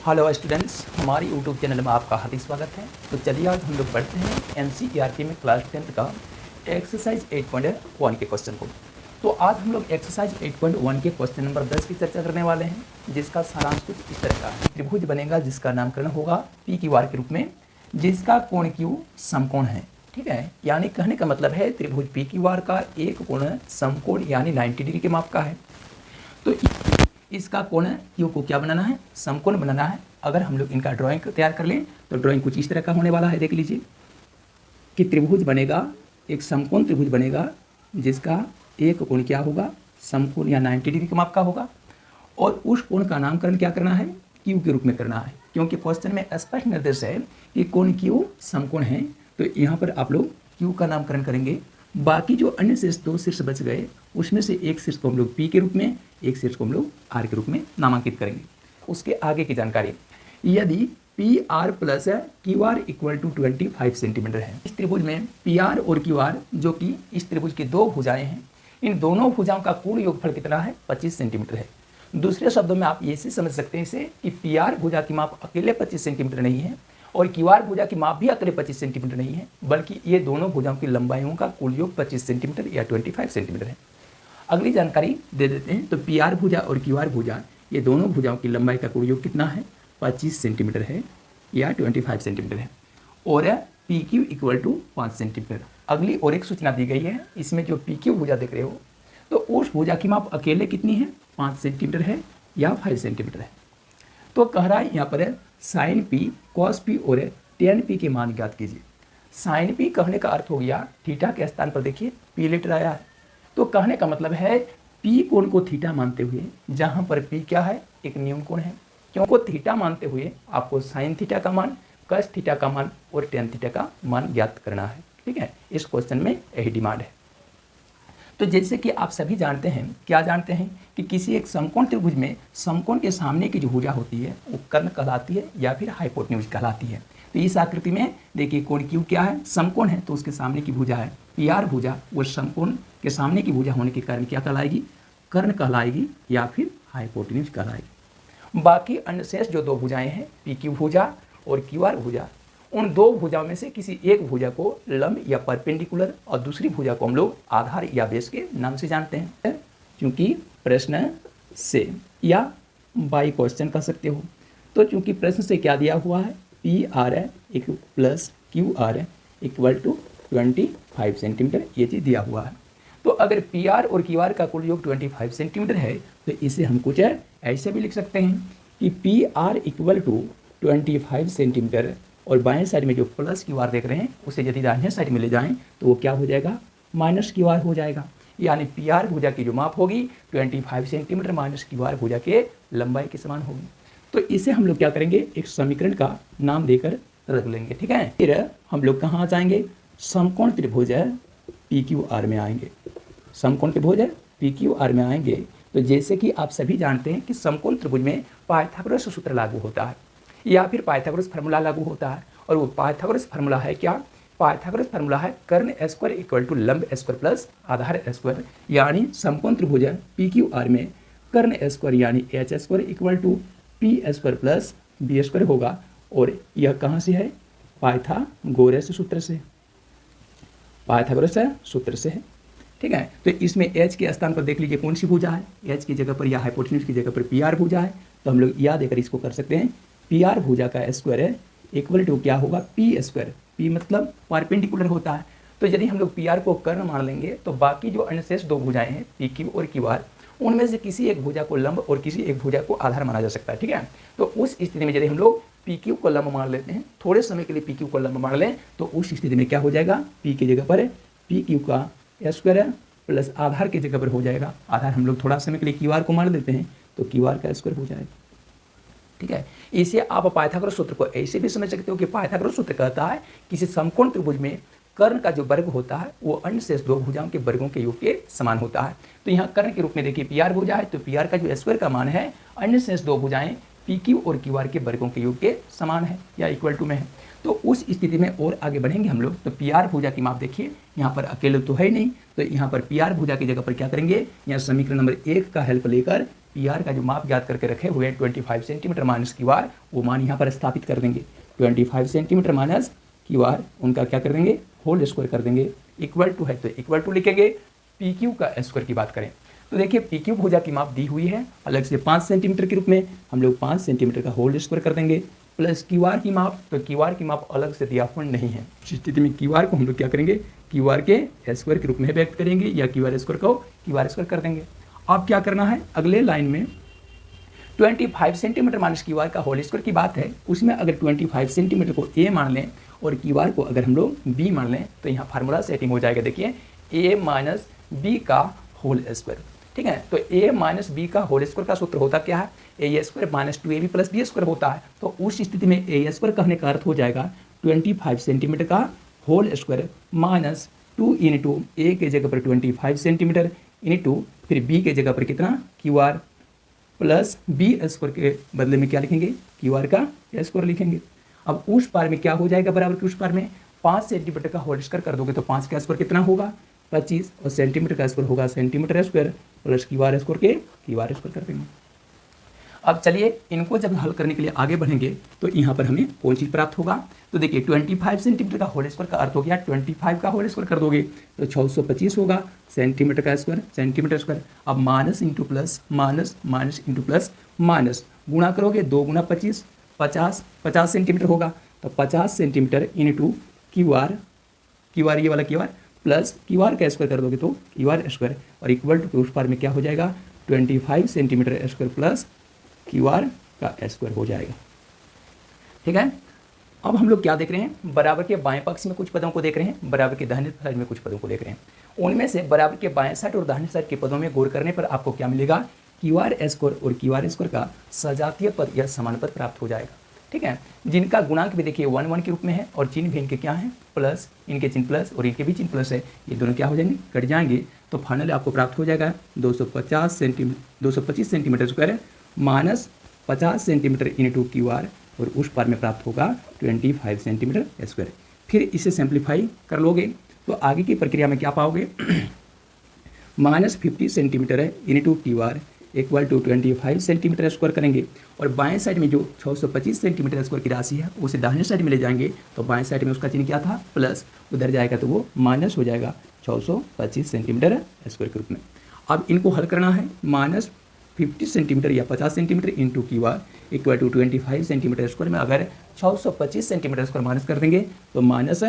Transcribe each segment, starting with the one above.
Hello students, हमारे YouTube channel में आपका हार्दिक स्वागत है। तो चलिए आज हम लोग पढ़ते हैं एनसीईआरटी में क्लास 10th का एक्सरसाइज 8.1 के क्वेश्चन को। तो आज हम लोग एक्सरसाइज 8.1 के क्वेश्चन नंबर 10 की चर्चा करने वाले हैं, जिसका सारांश कुछ इस तरह का है। त्रिभुज बनेगा जिसका नामकरण होगा पी क्यू आर के रूप में, जिसका कोण क्यू समकोण है। ठीक है, यानी कहने का मतलब है त्रिभुज पी क्यू आर का एक कोण समकोण यानी 90 डिग्री के माप का है। तो इसका कोण क्यू को क्या बनाना है, समकोण बनाना है। अगर हम लोग इनका ड्राइंग तैयार कर लें तो ड्राइंग कुछ इस तरह का होने वाला है। देख लीजिए कि त्रिभुज बनेगा, एक समकोण त्रिभुज बनेगा जिसका एक कोण क्या होगा, समकोण या 90 डिग्री के माप का होगा, और उस कोण का नामकरण क्या करना है, क्यू के रूप में करना है। क्योंकि क्वेश्चन में स्पष्ट निर्देश है कि कोण क्यू समकोण है, तो यहाँ पर आप लोग क्यू का नामकरण करेंगे। बाकी जो अन्य शीर्ष दो शीर्ष बच गए उसमें से एक शीर्ष को हम लोग पी के रूप में, एक शीर्ष को हम लोग आर के रूप में नामांकित करेंगे। उसके आगे की जानकारी, यदि P R plus Q R equal to 25 centimetre है, इस त्रिभुज में पी आर और क्यू आर जो कि इस त्रिभुज की दो भुजाएं हैं, इन दोनों भुजाओं का कुल योगफल कितना है, 25 सेंटीमीटर है। दूसरे शब्दों में आप ये समझ सकते हैं इसे कि पी आर भुजा की माप अकेले 25 सेंटीमीटर नहीं है और क्यू आर भुजा की माप भी अकेले 25 सेंटीमीटर नहीं है, बल्कि ये दोनों भुजाओं की लंबाइयों का कुल योग 25 सेंटीमीटर या 25 सेंटीमीटर है। अगली जानकारी दे देते हैं। तो पी आर भुजा और क्यू आर भुजा, ये दोनों भुजाओं की लंबाई का कुल योग कितना है, 25 सेंटीमीटर है या 25 सेंटीमीटर है, और P Q equal to 5 centimetre. अगली और एक सूचना दी गई है, इसमें जो पी क्यू भुजा देख रहे हो तो उस भुजा की माप अकेले कितनी है, 5 सेंटीमीटर है या 5 सेंटीमीटर है। तो कह रहा है यहाँ पर साइन पी, कॉस पी और टेन पी के मान ज्ञात कीजिए। साइन पी कहने का अर्थ हो गया थीटा के स्थान पर देखिए पी लेटर आया है, तो कहने का मतलब है पी कोण को थीटा मानते हुए, जहाँ पर पी क्या है, एक न्यून कोण है, क्योंकि थीटा मानते हुए आपको साइन थीटा का मान, कस थीटा का मान और टेन थीटा का मान ज्ञात करना है। ठीक है, इस क्वेश्चन में यही डिमांड है। तो जैसे कि आप सभी जानते हैं, क्या जानते हैं कि किसी एक समकोण त्रिभुज में समकोण के सामने की जो भुजा होती है वो कर्ण कहलाती है या फिर हाइपोटेन्यूज कहलाती है। तो इस आकृति में देखिए कोण क्यू क्या है, समकोण है, तो उसके सामने की भुजा है पी आर भुजा, वो समकोण के सामने की भुजा होने के कारण क्या कहलाएगी, कर्ण कहलाएगी या फिर हाइपोटेन्यूज कहलाएगी। बाकी अन्य शेष जो दो भुजाएं हैं पी क्यू भुजा और क्यू आर भुजा, उन दो भुजाओं में से किसी एक भुजा को लंब या परपेंडिकुलर और दूसरी भुजा को हम लोग आधार या बेस के नाम से जानते हैं। क्योंकि प्रश्न से या बाई क्वेश्चन कह सकते हो, तो चूंकि प्रश्न से क्या दिया हुआ है, पी आर है एक प्लस क्यू आर है इक्वल टू 25 सेंटीमीटर, ये चीज़ दिया हुआ है। तो अगर पी आर और क्यू आर का कुल योग 25 सेंटीमीटर है तो इसे हम कुछ ऐसे भी लिख सकते हैं कि P R equal to 25 centimetre, और बाएं साइड में जो प्लस क्यू आर देख रहे हैं उसे यदि दाहिने साइड में ले जाएं तो वो क्या हो जाएगा, माइनस क्यू आर हो जाएगा। यानी पी आर भुजा की जो माप होगी 25 सेंटीमीटर माइनस क्यू आर भुजा के लंबाई के समान होगी। तो इसे हम लोग क्या करेंगे, एक समीकरण का नाम देकर रख लेंगे। ठीक है, फिर हम लोग कहाँ जाएंगे, समकोण त्रिभुज है पी क्यू आर में आएंगे। समकोण त्रिभुज है पी क्यू आर में आएंगे तो जैसे कि आप सभी जानते हैं कि समकोण त्रिभुज में पाइथागोरस सूत्र लागू होता है या फिर पाइथागोरस फार्मूला लागू होता है, और वो पाइथागोरस फार्मूला है क्या, पाइथागोरस फार्मूला है कर्ण स्क्वायर इक्वल टू लंब स्क्वायर प्लस आधार स्क्वायर। यानी समकोण त्रिभुज पी क्यू आर में कर्ण स्क्वायर यानी H square equal to P square plus B square होगा, और यह कहाँ से है, पाइथागोरस सूत्र से, पाइथागोरस सूत्र से है। ठीक है, तो इसमें एच के स्थान पर देख लीजिए कौन सी भुजा है, एच की जगह पर या हाइपोटेन्यूज की जगह पर पी आर भुजा है, तो हम लोग याद देकर इसको कर सकते हैं। पी आर भुजा का स्क्वायर है इक्वल टू क्या होगा, पी स्क्वायर, पी मतलब परपेंडिकुलर होता है। तो यदि हम लोग पी आर को कर्ण मान लेंगे तो बाकी जो अन्य शेष दो भुजाएं हैं पी क्यू और क्यू आर, उनमें से किसी एक भुजा को लंब और किसी एक भुजा को आधार माना जा सकता है। ठीक है, तो उस स्थिति में यदि हम लोग पी क्यू को लंब मान लेते हैं, थोड़े समय के लिए पी क्यू को लंब मान लें, तो उस स्थिति में क्या हो जाएगा, पी की जगह पर पी क्यू का स्क्वायर प्लस आधार की जगह पर हो जाएगा, आधार हम लोग थोड़ा समय के लिए क्यू आर को मान लेते हैं तो क्यू आर का स्क्वायर हो जाएगा। ठीक है, इसे आप पाइथागोरस सूत्र को ऐसे भी समझ सकते हो कि पाइथागोरस सूत्र कहता है किसी समकोण त्रिभुज में कर्ण का जो वर्ग होता है वो अन्य शेष दो भुजाओं के वर्गों के योग के समान होता है। तो यहाँ कर्ण के रूप में देखिए पी आर भुजा है, तो पी आर का जो स्क्वायर का मान है अन्य शेष दो भुजाएं पी क्यू और क्यू आर के वर्गों के योग के समान है या इक्वल टू में है। तो उस स्थिति में और आगे बढ़ेंगे हम लोग, तो पी आर भुजा की माप देखिए, यहाँ पर अकेले तो है ही नहीं, तो यहाँ पर पी आर भुजा की जगह पर क्या करेंगे, यहाँ समीकरण नंबर 1 का हेल्प लेकर पी आर का जो माप ज्ञात करके रखे हुए हैं 25 सेंटीमीटर माइनस क्यू आर, वो मान यहाँ पर स्थापित कर देंगे। 25 सेंटीमीटर माइनस क्यू आर, उनका क्या कर देंगे, होल स्क्वायर कर देंगे। इक्वल टू है तो इक्वल टू लिखेंगे। पी क्यू का स्क्वायर की बात करें तो देखिए पी क्यू भुजा की माप दी हुई है अलग से 5 सेंटीमीटर के रूप में, हम लोग 5 सेंटीमीटर का होल स्क्वायर कर देंगे। प्लस क्यू आर की माप, तो क्यू आर की माप अलग से दिया हुआ नहीं है। इस स्थिति में क्यू आर को हम लोग क्या करेंगे, क्यू आर के स्क्वायर के रूप में व्यक्त करेंगे, या क्यू आर स्क्वायर को क्यू आर स्क्वायर कर देंगे। अब क्या करना है, अगले लाइन में 25 सेंटीमीटर माइनस क्यू आर का होल स्क्वायर की बात है, उसमें अगर 25 सेंटीमीटर को ए मान लें और क्यू आर को अगर हम लोग बी मान लें तो यहाँ फार्मूला सेटिंग हो जाएगा। देखिए ए माइनस बी का होल स्क्वायर, ठीक है। तो ए माइनस बी का होल स्क्वायर का सूत्र होता क्या है, A square minus 2ab plus B square होता है। तो उस स्थिति में ए स्क्वायर कहने का अर्थ हो जाएगा 25 सेंटीमीटर का होल स्क्वायर माइनस 2 इंटू ए के जगह पर 25 सेंटीमीटर इंटू फिर बी के जगह पर कितना, Q R, plus B square के बदले में क्या लिखेंगे, क्यू आर का स्क्वायर लिखेंगे। अब उस पार में क्या हो जाएगा, बराबर के उस पार में 5 सेंटीमीटर का होल स्क्वायर कर दोगे तो 5 का स्क्वायर कितना होगा, 25, और सेंटीमीटर का स्क्वायर होगा centimetre square plus Q are square के क्यू आर स्क्वायर कर देंगे। अब चलिए इनको जब हल करने के लिए आगे बढ़ेंगे तो यहाँ पर हमें कौन चीज़ प्राप्त होगा, तो देखिए 25 सेंटीमीटर का होल स्क्वायर का अर्थ हो गया 25 का होल स्क्वायर कर दोगे तो 625 होगा सेंटीमीटर का स्क्वायर, सेंटीमीटर स्क्वायर। अब minus into plus, minus minus into plus minus, गुणा करोगे 2 गुना 25, 50 सेंटीमीटर होगा। तो 50 सेंटीमीटर इंटू क्यू आर ये वाला Q R plus Q are का स्क्वायर कर दोगे तो क्यू आर स्क्वायर, और इक्वल टू उस पार में क्या हो जाएगा, 25 centimetre square plus Q are का स्क्वायर हो जाएगा, ठीक है। अब हम लोग क्या देख रहे हैं, बराबर के बाएं पक्ष में कुछ पदों को देख रहे हैं, बराबर के दाहिने साइड में कुछ पदों को देख रहे हैं। उनमें से बराबर के बाएं साइड और दाहिने साइड के पदों में गौर करने पर आपको क्या मिलेगा, क्यू आर स्क्वायर और क्यू आर स्क्वायर का सजातीय पद या समान पद प्राप्त हो जाएगा, ठीक है। जिनका गुणांक भी देखिए 1 1 के रूप में है और चिन्ह भी इनके क्या है, प्लस, इनके चिन्ह प्लस और इनके भी चिन्ह प्लस है, ये दोनों क्या हो जाएंगे, कट जाएंगे। तो फाइनली आपको प्राप्त हो जाएगा 225 centimetre square minus 50 centimetre into Q are, और उस पार में प्राप्त होगा 25 सेंटीमीटर स्क्वायर। फिर इसे सिंप्लीफाई कर लोगे तो आगे की प्रक्रिया में क्या पाओगे, माइनस 50 सेंटीमीटर है into Q R equal to 25 centimetre square करेंगे, और बाएं साइड में जो 625 सेंटीमीटर स्क्वायर की राशि है उसे दाहिने साइड में ले जाएंगे तो बाएं साइड में उसका चिन्ह क्या था, प्लस, उधर जाएगा तो वो माइनस हो जाएगा 625 सेंटीमीटर स्क्वायर के रूप में। अब इनको हल करना है, माइनस 50 सेंटीमीटर या 50 centimetre into Q R equal to 25 centimetre square में अगर 625 सेंटीमीटर स्क्वायर माइनस कर देंगे तो माइनस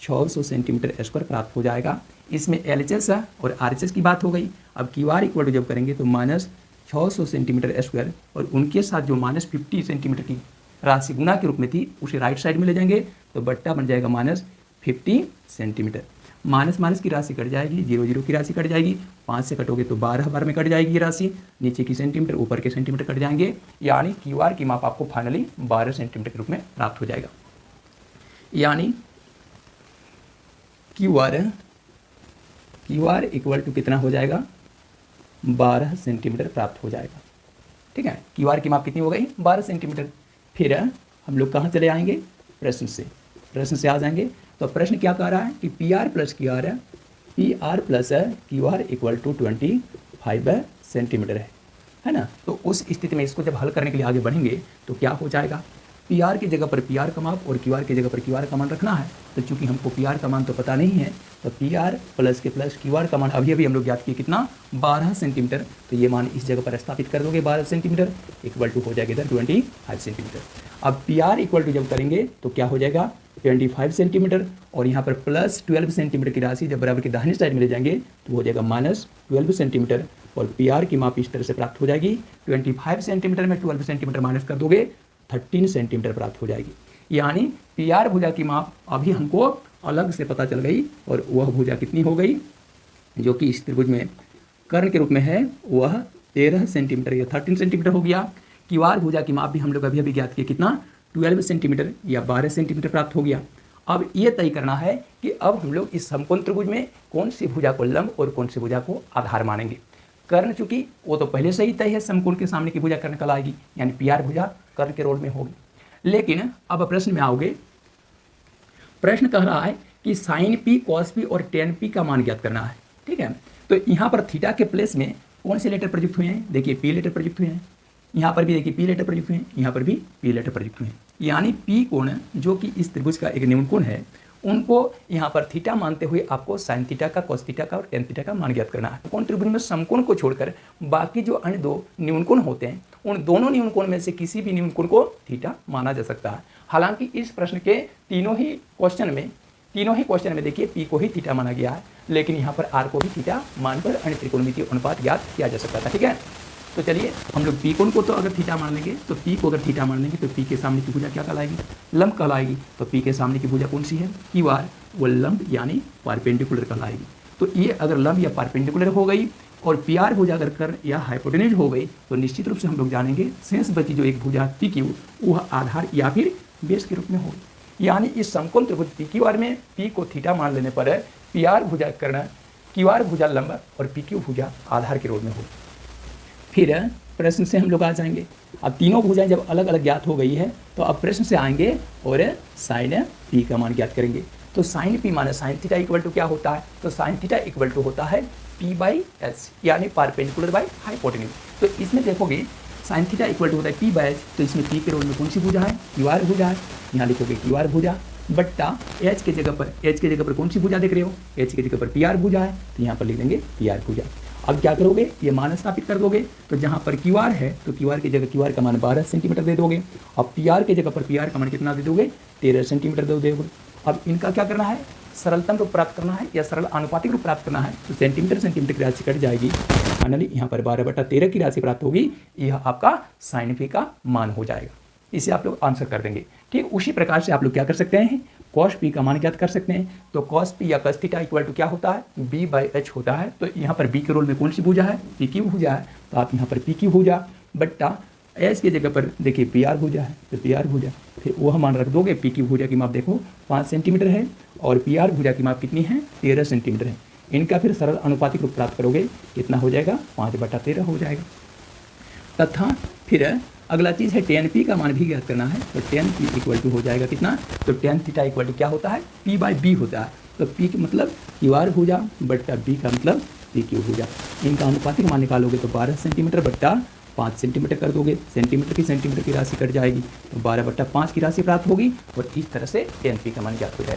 600 सेंटीमीटर स्क्वायर प्राप्त हो जाएगा। इसमें LHS और RHS की बात हो गई। अब क्यू आर इक्वल टू जब करेंगे तो माइनस 600 सेंटीमीटर स्क्वायर, और उनके साथ जो माइनस 50 सेंटीमीटर की राशि गुना के रूप में थी उसे राइट साइड में ले जाएंगे तो बट्टा बन जाएगा माइनस 50 सेंटीमीटर। माइनस माइनस की राशि कट जाएगी, 0 0 की राशि कट जाएगी, 5 से कटोगे तो 12 बार में कट जाएगी ये राशि, नीचे की सेंटीमीटर ऊपर के सेंटीमीटर कट जाएंगे, यानी क्यू आर की माप आपको फाइनली 12 सेंटीमीटर के रूप में प्राप्त हो जाएगा। यानी क्यू आर इक्वल टू कितना हो जाएगा, 12 सेंटीमीटर प्राप्त हो जाएगा, ठीक है। क्यू आर की माप कितनी हो गई, 12 सेंटीमीटर। फिर हम लोग कहाँ चले आएंगे, प्रश्न से आ जाएंगे। तो प्रश्न क्या कह रहा है कि P R plus Q R Q R equal to 25 centimetre है ना। तो उस स्थिति में इसको जब हल करने के लिए आगे बढ़ेंगे तो क्या हो जाएगा, पी आर की जगह पर पी आर का माप और क्यू आर की जगह पर क्यू आर का मान रखना है। तो चूंकि हमको पी आर का मान तो पता नहीं है तो पी आर प्लस के प्लस क्यू आर का मान अभी हम लोग ज्ञात किए कितना, 12 सेंटीमीटर। तो ये मान इस जगह पर स्थापित कर दोगे 12 सेंटीमीटर इक्वल टू हो जाएगा इधर 25 सेंटीमीटर। अब पी आर इक्वल टू जब करेंगे तो क्या हो जाएगा 25 सेंटीमीटर, और यहाँ पर प्लस 12 सेंटीमीटर की राशि जब बराबर की दाहिनी साइड में ले जाएंगे तो हो जाएगा माइनस 12 सेंटीमीटर, और पी आर की माप इस तरह से प्राप्त हो जाएगी 25 सेंटीमीटर में 12 सेंटीमीटर माइनस कर दोगे 13 सेंटीमीटर प्राप्त हो जाएगी। यानी पी आर भुजा की माप अभी हमको अलग से पता चल गई, और वह भुजा कितनी हो गई जो कि इस त्रिभुज में कर्ण के रूप में है, वह 13 सेंटीमीटर या 13 सेंटीमीटर हो गया। क्यू आर भुजा की माप भी हम लोग अभी ज्ञात किए कितना, 12 सेंटीमीटर या 12 सेंटीमीटर प्राप्त हो गया। अब ये तय करना है कि अब हम लोग इस समकोण त्रिभुज में कौन सी भुजा को लंब और कौन सी भुजा को आधार मानेंगे। कर्ण चूंकि वो तो पहले से ही तय है, समकोण के सामने की भुजा कर्ण कहलाएगी, यानी पी आर भुजा कर्ण के रोल में होगी। लेकिन अब प्रश्न में आओगे, प्रश्न कह रहा है कि साइन पी, कॉस पी और टेन पी का मान ज्ञात करना है, ठीक है। तो यहाँ पर थीटा के प्लेस में कौन से लेटर प्रयुक्त हुए हैं? देखिए पी लेटर प्रयुक्त हुए हैं, यहाँ पर भी देखिए पी लेटर प्रयुक्त हुए हैं, यहाँ पर भी पी लेटर प्रयुक्त हुए हैं। यानी पी कोण जो कि इस त्रिभुज का एक न्यून कोण है, उनको यहाँ पर थीटा मानते हुए आपको साइन थीटा का, कॉस थीटा का और टेन थीटा का मान ज्ञात करना है। कोण त्रिभुज में समकोण को छोड़कर बाकी जो अन्य दो न्यून कोण होते हैं, उन दोनों न्यून कोण में से किसी भी न्यून कोण को थीटा माना जा सकता है। हालांकि इस प्रश्न के तीनों ही क्वेश्चन में देखिए पी को ही थीटा माना गया है, लेकिन यहाँ पर आर को भी थीटा मानकर अन्य त्रिकोणमितीय अनुपात ज्ञात किया जा सकता था। ठीक है, तो चलिए हम लोग पी कोण को तो अगर थीटा मान लेंगे, तो पी को अगर थीटा मान लेंगे तो पी के सामने की भुजा क्या कहलाएगी? लंब कहलाएगी। तो पी के सामने की भुजा कौन सी है? क्यू आर, वो लंब यानी परपेंडिकुलर कहलाएगी। तो ये अगर लंब या परपेंडिकुलर हो गई और पी आर भुजा अगर कर या हाइपोटेन्यूज हो गई, तो निश्चित रूप से हम लोग जानेंगे शेष बची जो एक भुजा पी क्यू, वह आधार या फिर बेस के रूप में होगी। यानी इस समकोण त्रिभुज पी क्यू आर में पी को थीटा मान लेने पर पी आर भुजा कर्ण, क्यू आर भुजा लंब और पी क्यू भुजा आधार के रूप में होगी। फिर प्रश्न से हम लोग आ जाएंगे। अब तीनों भुजाएं जब अलग अलग ज्ञात हो गई है, तो अब प्रश्न से आएंगे और साइन पी का मान ज्ञात करेंगे। तो साइन पी माने साइन थीटा इक्वल टू क्या होता है? तो साइन थीटा इक्वल टू होता है पी बाई एच, यानी परपेंडिकुलर बाई हाइपोटेन्यूज। तो इसमें देखोगे साइन थीटा इक्वल टू होता है पी बाई एच, तो इसमें पी के रोल में कौन सी भुजा है? क्यू आर भुजा है। यहाँ लिखोगे क्यू आर भुजा बट्टा एच के जगह पर कौन सी भुजा देख रहे हो? एच की जगह पर पी आर भुजा है, तो यहाँ पर लिख देंगे पी आर भुजा। अब क्या करोगे? ये मान स्थापित कर दोगे, तो जहाँ पर क्यू आर है तो क्यू आर की जगह क्यू आर का मान 12 सेंटीमीटर दे दोगे। अब पी आर के जगह पर पी आर का मान कितना दे दोगे? 13 सेंटीमीटर दे दोगे। अब इनका क्या करना है? सरलतम रूप प्राप्त करना है या सरल आनुपातिक रूप प्राप्त करना है। तो सेंटीमीटर की राशि कट जाएगी, फाइनली यहाँ पर 12/13 की राशि प्राप्त होगी। यह आपका साइन पी का मान हो जाएगा। इसे आप लोग आंसर कर देंगे। ठीक, उसी प्रकार से आप लोग क्या कर सकते हैं? कॉस पी का मान ज्ञात कर सकते हैं। तो कॉस पी या कॉस थीटा इक्वल टू क्या होता है? बी बाई एच होता है। तो यहाँ पर बी के रोल में कौन सी भुजा है? पी क्यू भुजा है, तो आप यहाँ पर पी क्यू भुजा बट्टा एच की जगह पर देखिए पी आर भुजा है, तो पी आर भुजा, फिर वह मान रख दोगे। पी क्यू भुजा की माप देखो 5 सेंटीमीटर है और पी आर भुजा की माप कितनी है? 13 सेंटीमीटर है। इनका फिर सरल अनुपातिक रूप प्राप्त करोगे, कितना हो जाएगा? 5/13 हो जाएगा। तथा फिर अगला चीज़ है टेन पी का मान भी ज्ञात करना है। तो टेन पी इक्वल टू हो जाएगा कितना? तो टेन थीटा इक्वल टू क्या होता है? पी बाई बी होता है। तो पी का मतलब क्यू आर भुजा बट्टा बी का मतलब पी क्यू भुजा। इनका अनुपातिक मान निकालोगे तो 12 सेंटीमीटर बट्टा 5 सेंटीमीटर कर दोगे। सेंटीमीटर की राशि कट जाएगी, तो 12/5 की राशि प्राप्त होगी और इस तरह से टेन पी का मान ज्ञात हो जाएगा।